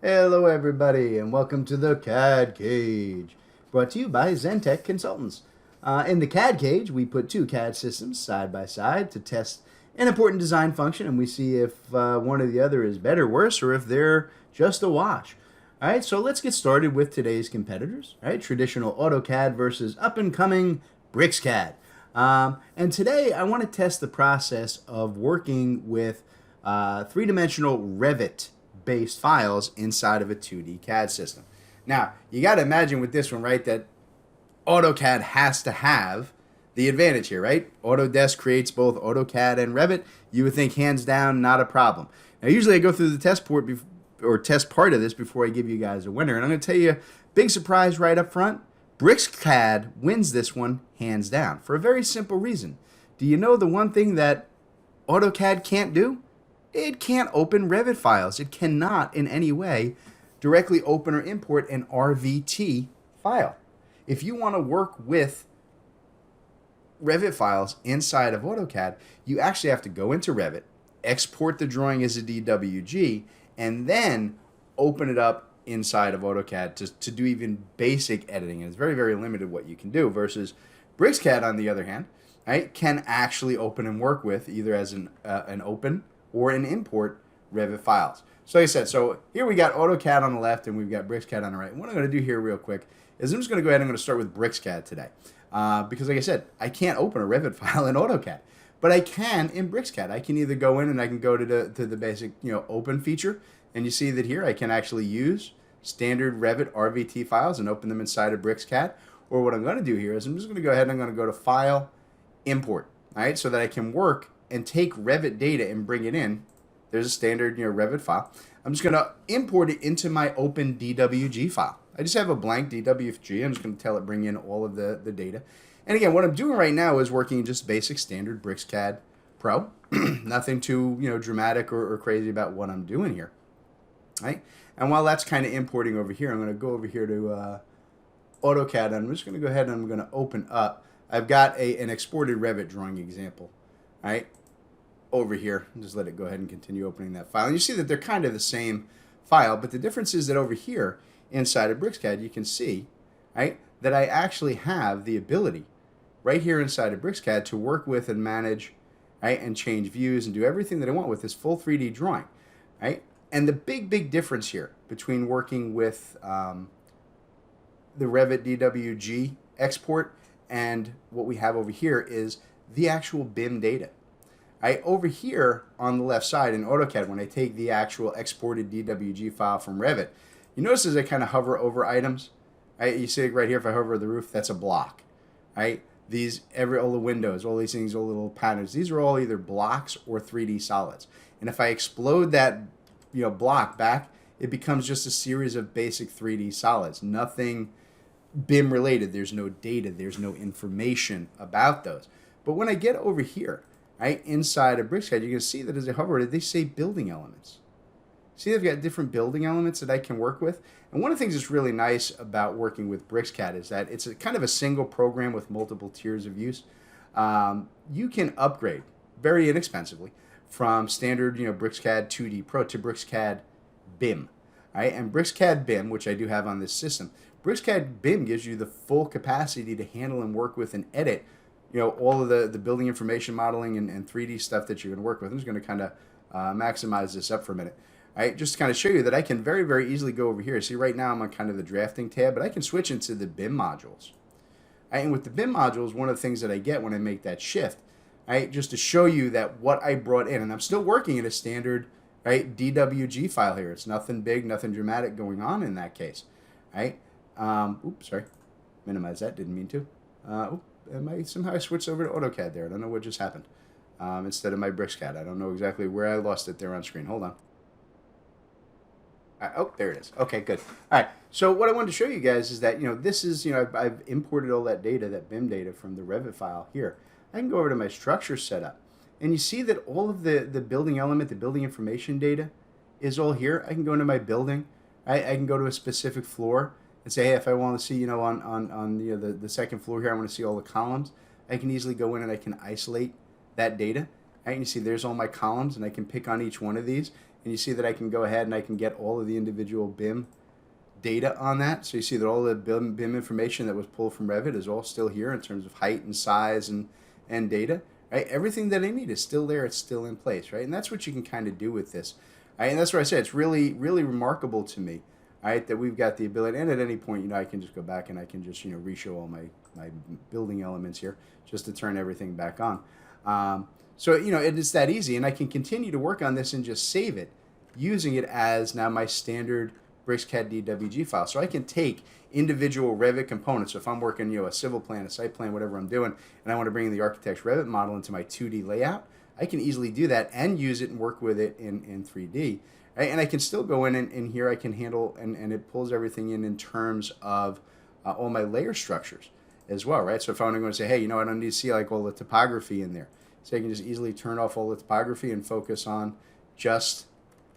Hello everybody and welcome to the CAD Cage, brought to you by Zentech Consultants. In the CAD Cage, we put two CAD systems side by side to test an important design function, and we see if one or the other is better, worse, or if they're just a wash. All right, so let's get started with today's competitors. All right, traditional AutoCAD versus up-and-coming BricsCAD. And today I want to test the process of working with three-dimensional Revit based files inside of a 2D CAD system. Now, you got to imagine with this one, right, that AutoCAD has to have the advantage here, right? Autodesk creates both AutoCAD and Revit. You would think hands down, not a problem. Now, usually I go through the test part of this before I give you guys a winner. And I'm going to tell you a big surprise right up front. BricsCAD wins this one hands down for a very simple reason. Do you know the one thing that AutoCAD can't do? It can't open Revit files. It cannot in any way directly open or import an RVT file. If you want to work with Revit files inside of AutoCAD, you actually have to go into Revit, export the drawing as a DWG, and then open it up inside of AutoCAD to do even basic editing. And it's very, very limited what you can do versus BricsCAD, on the other hand, right, can actually open and work with either as an open or an import Revit files. So like I said, so here we got AutoCAD on the left and we've got BricsCAD on the right. And what I'm going to do here real quick is I'm just going to go ahead and I'm going to start with BricsCAD today. Because like I said, I can't open a Revit file in AutoCAD, but I can in BricsCAD. I can either go in and I can go to the basic, open feature, and you see that here I can actually use standard Revit RVT files and open them inside of BricsCAD. Or what I'm going to do here is I'm just going to go ahead and I'm going to go to File, Import, all right, so that I can work and take Revit data and bring it in. There's a standard Revit file. I'm just going to import it into my open DWG file. I just have a blank DWG. I'm just going to tell it bring in all of the data. And again, what I'm doing right now is working just basic standard BricsCAD Pro. Nothing too dramatic or crazy about what I'm doing here. Right? And while that's kind of importing over here, I'm going to go over here to AutoCAD, and I'm just going to go ahead and I'm going to open up. I've got an exported Revit drawing example. Right? Over here, just let it go ahead and continue opening that file. And you see that they're kind of the same file, but the difference is that over here inside of BricsCAD, you can see, right, that I actually have the ability right here inside of BricsCAD to work with and manage, right, and change views and do everything that I want with this full 3D drawing, right? And the big difference here between working with the Revit DWG export and what we have over here is the actual BIM data. Over here on the left side in AutoCAD, when I take the actual exported DWG file from Revit, you notice as I kind of hover over items, right? You see right here, if I hover over the roof, that's a block, right? All the windows, all these things, all the little patterns, these are all either blocks or 3D solids. And if I explode that, block back, it becomes just a series of basic 3D solids. Nothing BIM related. There's no data. There's no information about those. But when I get over here, right, inside of BricsCAD, you can see that as I hover it, they say building elements. See, they've got different building elements that I can work with. And one of the things that's really nice about working with BricsCAD is that it's kind of a single program with multiple tiers of use. You can upgrade very inexpensively from standard, BricsCAD 2D Pro to BricsCAD BIM. Right? And BricsCAD BIM, which I do have on this system, BricsCAD BIM gives you the full capacity to handle and work with and edit all of the building information modeling and 3D stuff that you're going to work with. I'm just going to kind of maximize this up for a minute. Right, just to kind of show you that I can very, very easily go over here. See, right now I'm on kind of the drafting tab, but I can switch into the BIM modules. Right, and with the BIM modules, one of the things that I get when I make that shift, right, just to show you that what I brought in, and I'm still working in a standard, right, DWG file here. It's nothing big, nothing dramatic going on in that case. Right? Oops, sorry. Minimize that, didn't mean to. Somehow I switched over to AutoCAD there. I don't know what just happened. Instead of my BricsCAD. I don't know exactly where I lost it there on screen. Hold on. Oh, there it is. Okay, good. All right. So what I wanted to show you guys is that, this is, I've imported all that data, that BIM data from the Revit file here. I can go over to my structure setup, and you see that all of the building element, the building information data is all here. I can go into my building. I can go to a specific floor and say, hey, if I want to see, on the second floor here, I want to see all the columns. I can easily go in and I can isolate that data. Right? And you see there's all my columns, and I can pick on each one of these And you see that I can go ahead and I can get all of the individual BIM data on that. So you see that all the BIM information that was pulled from Revit is all still here in terms of height and size and data, right? Everything that I need is still there. It's still in place, right? And that's what you can kind of do with this, right? And that's what I said. It's really, really remarkable to me, right, that we've got the ability, and at any point, you know, I can just go back and I can just, you know, reshow all my building elements here just to turn everything back on. So, you know, it is that easy, and I can continue to work on this and just save it using it as now my standard BricsCAD DWG file. So I can take individual Revit components. So if I'm working, you know, a civil plan, a site plan, whatever I'm doing, and I want to bring in the architect's Revit model into my 2D layout, I can easily do that and use it and work with it in 3D. Right? And I can still go in and here I can handle, and it pulls everything in terms of all my layer structures as well, right? So if I'm going to say, hey, you know, I don't need to see like all the topography in there. So I can just easily turn off all the topography and focus on just,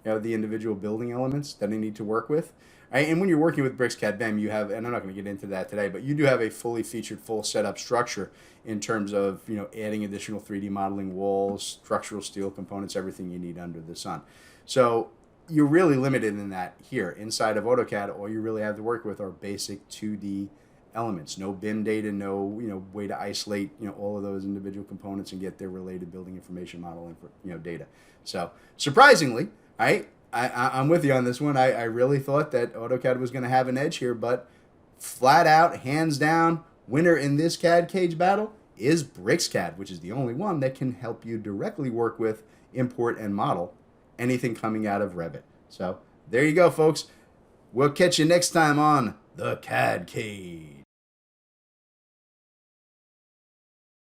you know, the individual building elements that I need to work with. Right? And when you're working with BricsCAD BIM, you have, and I'm not going to get into that today, but you do have a fully featured, full setup structure in terms of, you know, adding additional 3D modeling walls, structural steel components, everything you need under the sun. So you're really limited in that here. Inside of AutoCAD, all you really have to work with are basic 2D elements. No BIM data, no, you know, way to isolate, you know, all of those individual components and get their related building information model, you know, data. So surprisingly, I'm with you on this one. I really thought that AutoCAD was going to have an edge here, but flat out, hands down, winner in this CAD Cage battle is BricsCAD, which is the only one that can help you directly work with, import, and model anything coming out of Revit. So there you go, folks. We'll catch you next time on the CAD Cage.